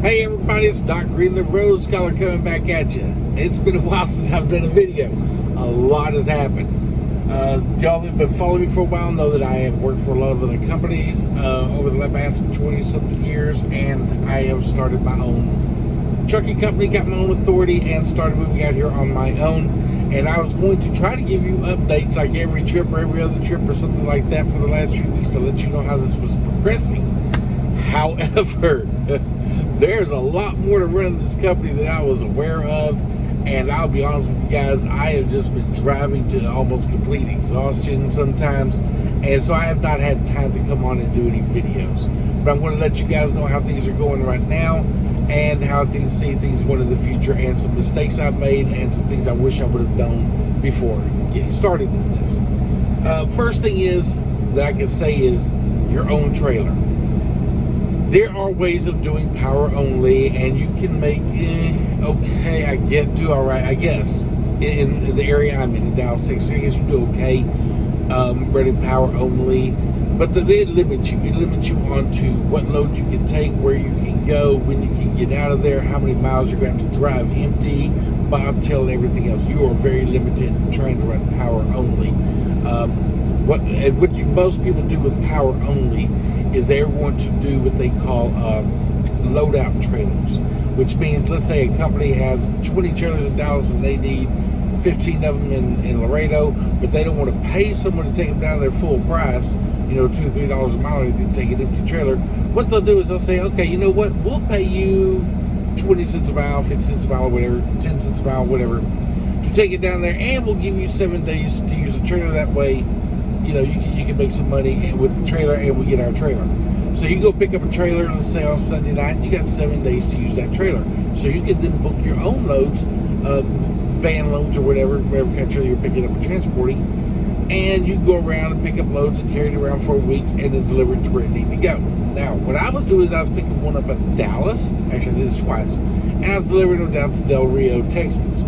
Hey everybody, it's Doc Green, the Road Scholar, coming back at you. It's been a while since I've done a video. A lot has happened. Y'all have been following me for a while know that I have worked for a lot of other companies over the last 20-something years, and I have started my own trucking company, got my own authority, and started moving out here on my own. And I was going to try to give you updates like every trip or every other trip or something like that for the last few weeks to let you know how this was progressing. However, there's a lot more to running this company than I was aware of, and I'll be honest with you guys, I have just been driving to almost complete exhaustion sometimes, and so I have not had time to come on and do any videos. But I'm going to let you guys know how things are going right now, and how things going in the future, and some mistakes I've made, and some things I wish I would have done before getting started in this. First thing is that I can say is your own trailer. There are ways of doing power only, and you can make okay. Do all right, I guess. In the area I'm in Dallas, Texas, I guess you do okay running power only. But it limits you. It limits you onto what load you can take, where you can go, when you can get out of there, how many miles you're going to have to drive empty, bobtail, and everything else. You are very limited trying to run power only. What most people do with power only is they're going to do what they call loadout trailers, which means, let's say a company has 20 trailers in Dallas and they need 15 of them in Laredo, but they don't want to pay someone to take them down their full price, $2 or $3 a mile, or they take an empty trailer. What they'll do is they'll say, okay, you know what, we'll pay you 20 cents a mile, 50 cents a mile, whatever, 10 cents a mile, whatever, to take it down there, and we'll give you 7 days to use the trailer. That way, you can make some money with the trailer, and we get our trailer. So you go pick up a trailer, let's say on Sunday night, and you got 7 days to use that trailer. So you can then book your own loads, van loads or whatever kind of trailer you're picking up and transporting, and you go around and pick up loads and carry it around for a week and then deliver it to where it needs to go. Now, what I was doing is I was picking one up at Dallas. Actually, I did this twice. And I was delivering them down to Del Rio, Texas.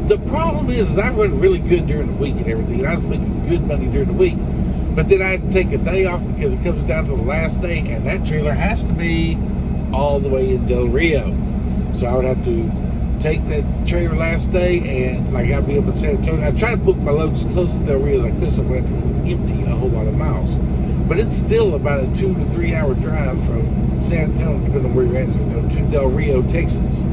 The problem is I run really good during the week and everything, and I was making good money during the week. But then I had to take a day off because it comes down to the last day, and that trailer has to be all the way in Del Rio. So I would have to take that trailer last day, and I'd be up in San Antonio. I try to book my loads as close to Del Rio as I could, so I'm going to have to empty a whole lot of miles. But it's still about a 2 to 3 hour drive from San Antonio, depending on where you're at, to Del Rio, Texas.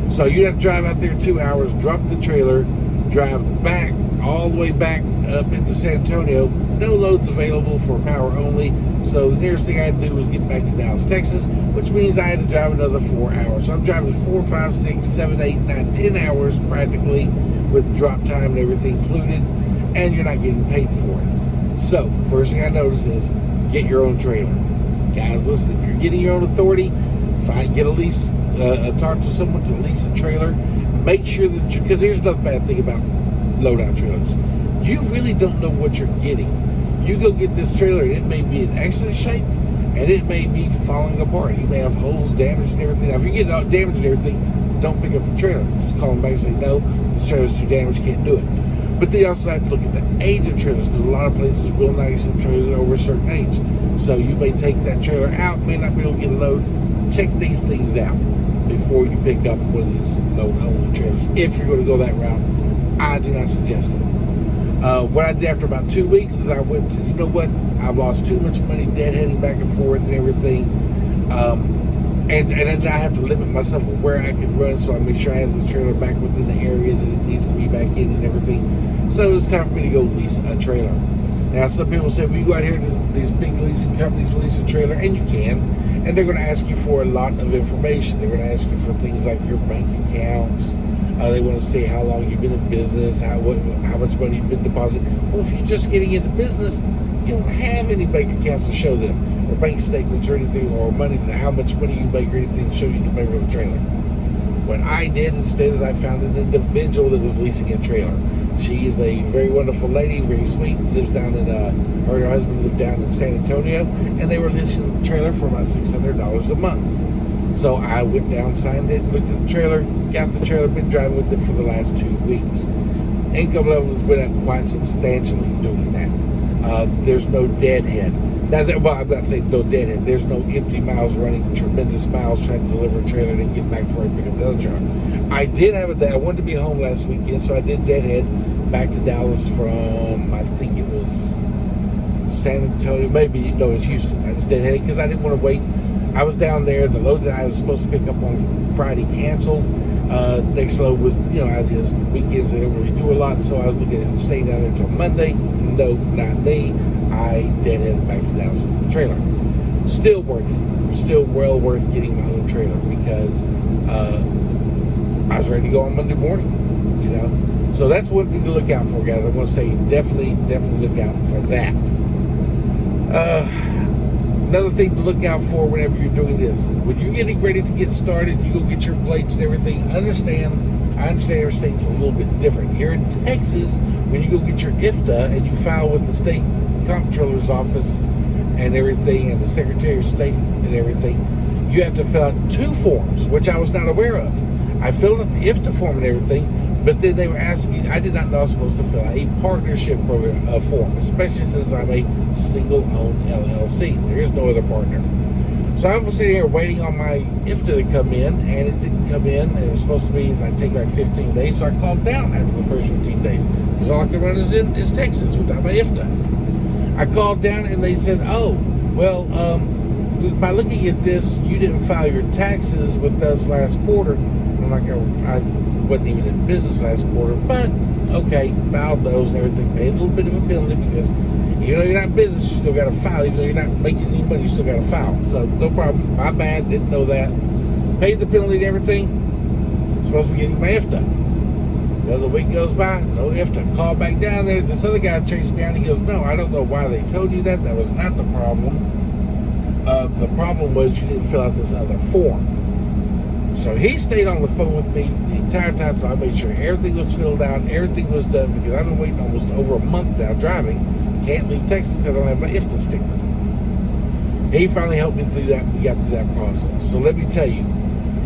So you'd have to drive out there 2 hours, drop the trailer, drive back, all the way back up into San Antonio. No loads available for power only. So the nearest thing I had to do was get back to Dallas, Texas, which means I had to drive another 4 hours. So I'm driving 4, 5, 6, 7, 8, 9, 10 hours practically, with drop time and everything included, and you're not getting paid for it. So first thing I noticed is get your own trailer. Guys, listen, if you're getting your own authority, get a lease, talk to someone to lease a trailer. Make sure that because here's another bad thing about loadout trailers. You really don't know what you're getting. You go get this trailer, and it may be in excellent shape, and it may be falling apart. You may have holes, damaged, and everything. Now, if you get damaged and everything, don't pick up the trailer. Just call them back and say, no, this trailer's too damaged, can't do it. But they also have to look at the age of trailers, because a lot of places will not accept trailers that are over a certain age. So you may take that trailer out, may not be able to get a load. Check these things out before you pick up one of these load-only trailers. If you're going to go that route, I do not suggest it. What I did after about 2 weeks is I went to, I've lost too much money deadheading back and forth and everything. And then I have to limit myself on where I could run, so I make sure I have this trailer back within the area that it needs to be back in and everything. So it's time for me to go lease a trailer. Now, some people say, well, you go out here to these big leasing companies, lease a trailer, and you can. And they're going to ask you for a lot of information. They're going to ask you for things like your bank accounts. They want to see how long you've been in business, how much money you've been depositing. Well, if you're just getting into business, you don't have any bank accounts to show them, or bank statements or anything, or how much money you make or anything to show you can pay for the trailer. What I did instead is I found an individual that was leasing a trailer. She is a very wonderful lady, very sweet, lives down in, her and her husband live down in San Antonio, and they were leasing the trailer for about $600 a month. So I went down, signed it, looked at the trailer, got the trailer, been driving with it for the last 2 weeks. Income levels went up quite substantially doing that. There's no deadhead. Now, well, I'm not saying no deadhead. There's no empty miles running tremendous miles trying to deliver a trailer and then get back to where I pick up another trailer. I did have a day. I wanted to be home last weekend, so I did deadhead back to Dallas from, I think it was San Antonio, maybe, no, it's Houston. I just deadheaded because I didn't want to wait. I was down there. The load that I was supposed to pick up on Friday canceled. Next load was, his weekends, they don't really do a lot, so I was looking at staying down there until Monday. No, not me. I deadheaded back to Dallas with the trailer. Still worth it. Still well worth getting my own trailer because I was ready to go on Monday morning, So that's one thing to look out for, guys. I want to say definitely look out for that. Another thing to look out for whenever you're doing this, when you're getting ready to get started, you go get your plates and everything. I understand every state's a little bit different. Here in Texas, when you go get your IFTA and you file with the state comptroller's office and everything, and the Secretary of State and everything, you have to fill out 2 forms, which I was not aware of. I filled out the IFTA form and everything, but then they were asking, I did not know I was supposed to fill out a partnership program, form, especially since I'm a single-owned LLC. There is no other partner. So I was sitting here waiting on my IFTA to come in, and it didn't come in. And it was supposed to be, it might take like 15 days, so I called down after the first 15 days, because all I could run is Texas without my IFTA. I called down, and they said, oh, well, by looking at this, you didn't file your taxes with us last quarter. And I'm like, I wasn't even in business last quarter, but okay, filed those and everything, paid a little bit of a penalty because even though you're not in business, you still got to file. Even though you're not making any money, you still got to file. So no problem. My bad. Didn't know that. Paid the penalty and everything. Supposed to be getting my IFTA. Another week goes by, no IFTA. Call back down there. This other guy chased me down. He goes, no, I don't know why they told you that. That was not the problem. The problem was you didn't fill out this other form. So he stayed on the phone with me the entire time, so I made sure everything was filled out, everything was done, because I've been waiting almost over a month now driving. Can't leave Texas because I don't have my IFTA sticker. He finally helped me through that. We got through that process. So let me tell you,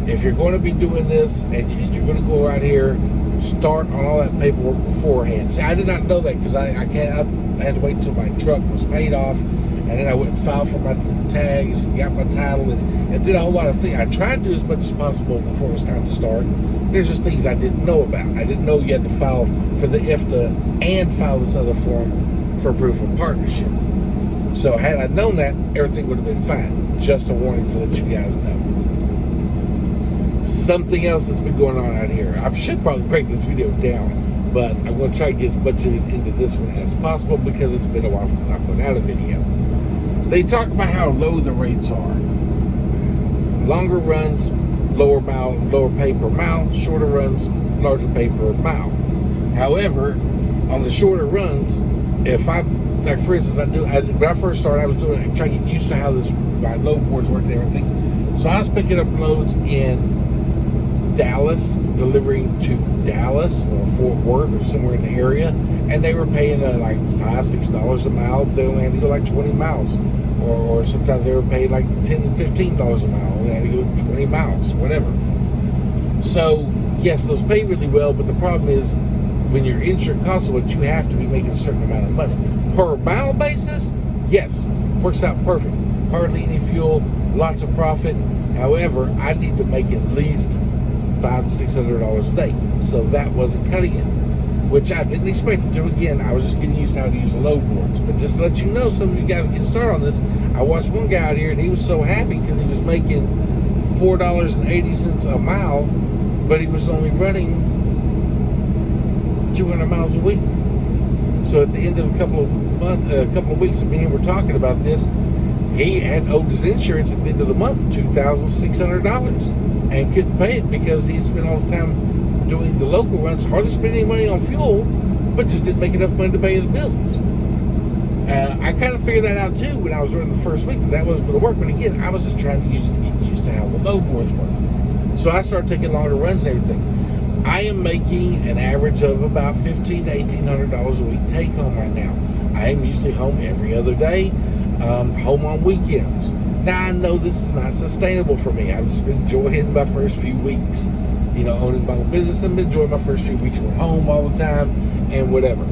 if you're going to be doing this and you're going to go out here, start on all that paperwork beforehand. See, I did not know that because I had to wait until my truck was paid off, and then I went and filed for my tags, got my title, and did a whole lot of things. I tried to do as much as possible before it was time to start. There's just things I didn't know about. I didn't know you had to file for the IFTA and file this other form for proof of partnership. So had I known that, everything would have been fine. Just a warning to let you guys know. Something else that's been going on out here. I should probably break this video down, but I'm going to try to get as much of it into this one as possible because it's been a while since I put out a video. They talk about how low the rates are. Longer runs, lower pay per mile. Shorter runs, larger pay per mile. However, on the shorter runs, if I, like for instance, when I first started, I was trying to get used to how my load boards worked and everything. So I was picking up loads in Dallas, delivering to Dallas or Fort Worth or somewhere in the area, and they were paying like $5-6 a mile. They only had to go like 20 miles. Or sometimes they were paying like $10-15 a mile. They had to go 20 miles, whatever. So, yes, those pay really well, but the problem is when your insurance costs so much, you have to be making a certain amount of money. Per mile basis, yes, works out perfect. Hardly any fuel, lots of profit. However, I need to make at least $500-600 a day. So that wasn't cutting it, which I didn't expect it to. Again, I was just getting used to how to use the load boards. But just to let you know, some of you guys get started on this. I watched one guy out here, and he was so happy because he was making $4.80 a mile, but he was only running 200 miles a week. So at the end of a couple of weeks of being, we're talking about this, he had owed his insurance at the end of the month $2,600 and couldn't pay it because he spent all his time doing the local runs, hardly spent any money on fuel, but just didn't make enough money to pay his bills. I kind of figured that out too when I was running the first week, that wasn't going to work. But again, I was just trying to get used to how the load boards work. So I started taking longer runs and everything. I am making an average of about $1,500 to $1,800 a week take home right now. I am usually home every other day, home on weekends. Now I know this is not sustainable for me. I've just been enjoying my first few weeks, owning my own business. I've been enjoying my first few weeks at home all the time and whatever.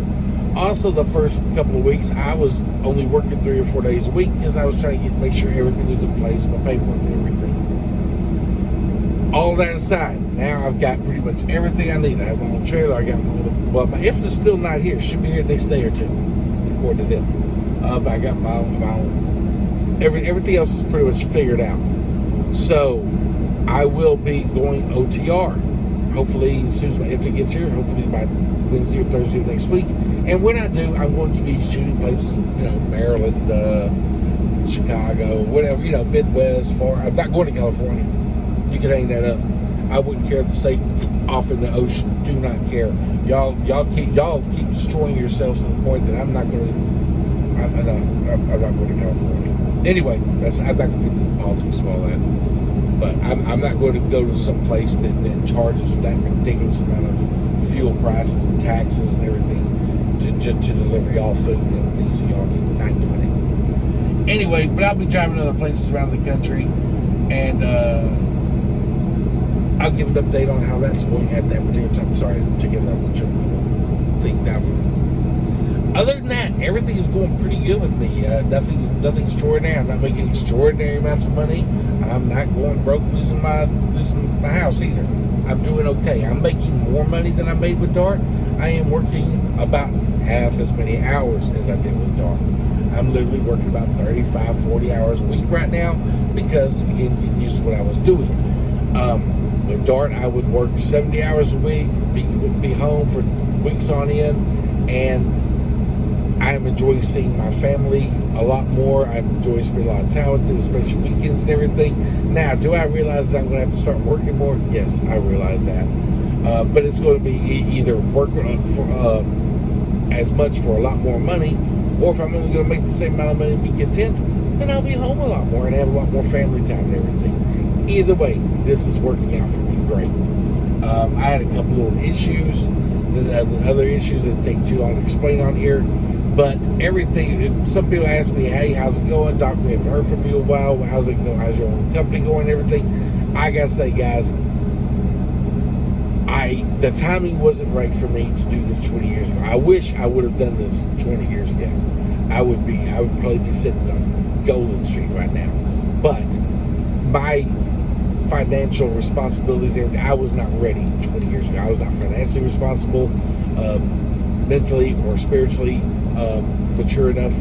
Also, the first couple of weeks, I was only working 3 or 4 days a week because I was trying to make sure everything was in place, my paperwork and everything. All that aside, now I've got pretty much everything I need. I have my own trailer. I got my own, well, my IFTA's still not here. Should be here next day or two, according to them. But I got my own. Everything else is pretty much figured out. So I will be going OTR. Hopefully, as soon as my IFTA gets here, hopefully by Wednesday or Thursday of next week. And when I do, I'm going to be shooting places, Maryland, Chicago, whatever, Midwest, far. I'm not going to California. You can hang that up. I wouldn't care if the state off in the ocean. Do not care. Y'all keep destroying yourselves to the point that I'm not going to California. Anyway, I'm not going to get into politics of all that. But I'm not going to go to some place that charges that ridiculous amount of fuel prices and taxes and everything to deliver y'all food and things that y'all need. Not doing it. Anyway, but I'll be driving to other places around the country, and I'll give an update on how that's going at that particular time. Sorry to get off the trip. Things down for me. Other than that, everything is going pretty good with me. Nothing extraordinary. I'm not making extraordinary amounts of money. I'm not going broke, losing my house either. I'm doing okay. I'm making more money than I made with Dart. I am working about half as many hours as I did with Dart. I'm literally working about 35, 40 hours a week right now because, again, getting used to what I was doing. With Dart, I would work 70 hours a week, would be home for weeks on end, and I am enjoying seeing my family a lot more. I enjoy spending a lot of time with them, especially weekends and everything. Now, do I realize that I'm going to have to start working more? Yes, I realize that. But it's going to be either work for as much for a lot more money, or if I'm only going to make the same amount of money and be content, then I'll be home a lot more and have a lot more family time and everything. Either way, this is working out for me great. I had a couple little issues, other issues that take too long to explain on here. But everything, some people ask me, hey, how's it going? Doc, we haven't heard from you in a while. How's it going? How's your own company going and everything? I got to say, guys, the timing wasn't right for me to do this 20 years ago. I wish I would have done this 20 years ago. I would probably be sitting on Golden Street right now. But my financial responsibilities and everything, I was not ready 20 years ago. I was not financially responsible, mentally or spiritually mature enough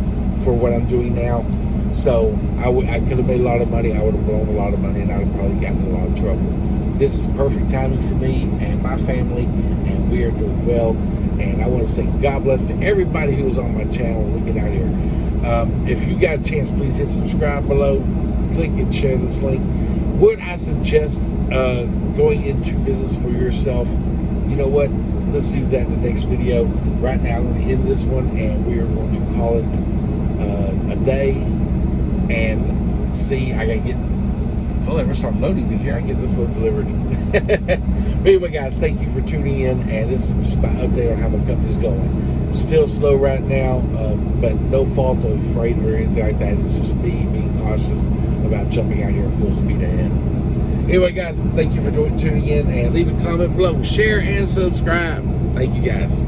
for what I'm doing now. So I could have made a lot of money. I would have blown a lot of money, and I would have probably gotten in a lot of trouble. This is perfect timing for me and my family, and we are doing well. And I want to say God bless to everybody who is on my channel looking out here. If you got a chance, please hit subscribe below, click and share this link. Would I suggest going into business for yourself? You know what? Let's do that in the next video. Right now, I'm going to end this one, and we are going to call it a day. And see, I got to get, if I'll ever start loading me here, I get this load delivered. But anyway, guys, thank you for tuning in, and this is just my update on how my company's going. Still slow right now, but no fault of freight or anything like that. It's just me being cautious about jumping out here full speed ahead. Anyway, guys, thank you for tuning in, and leave a comment below. Share and subscribe. Thank you, guys.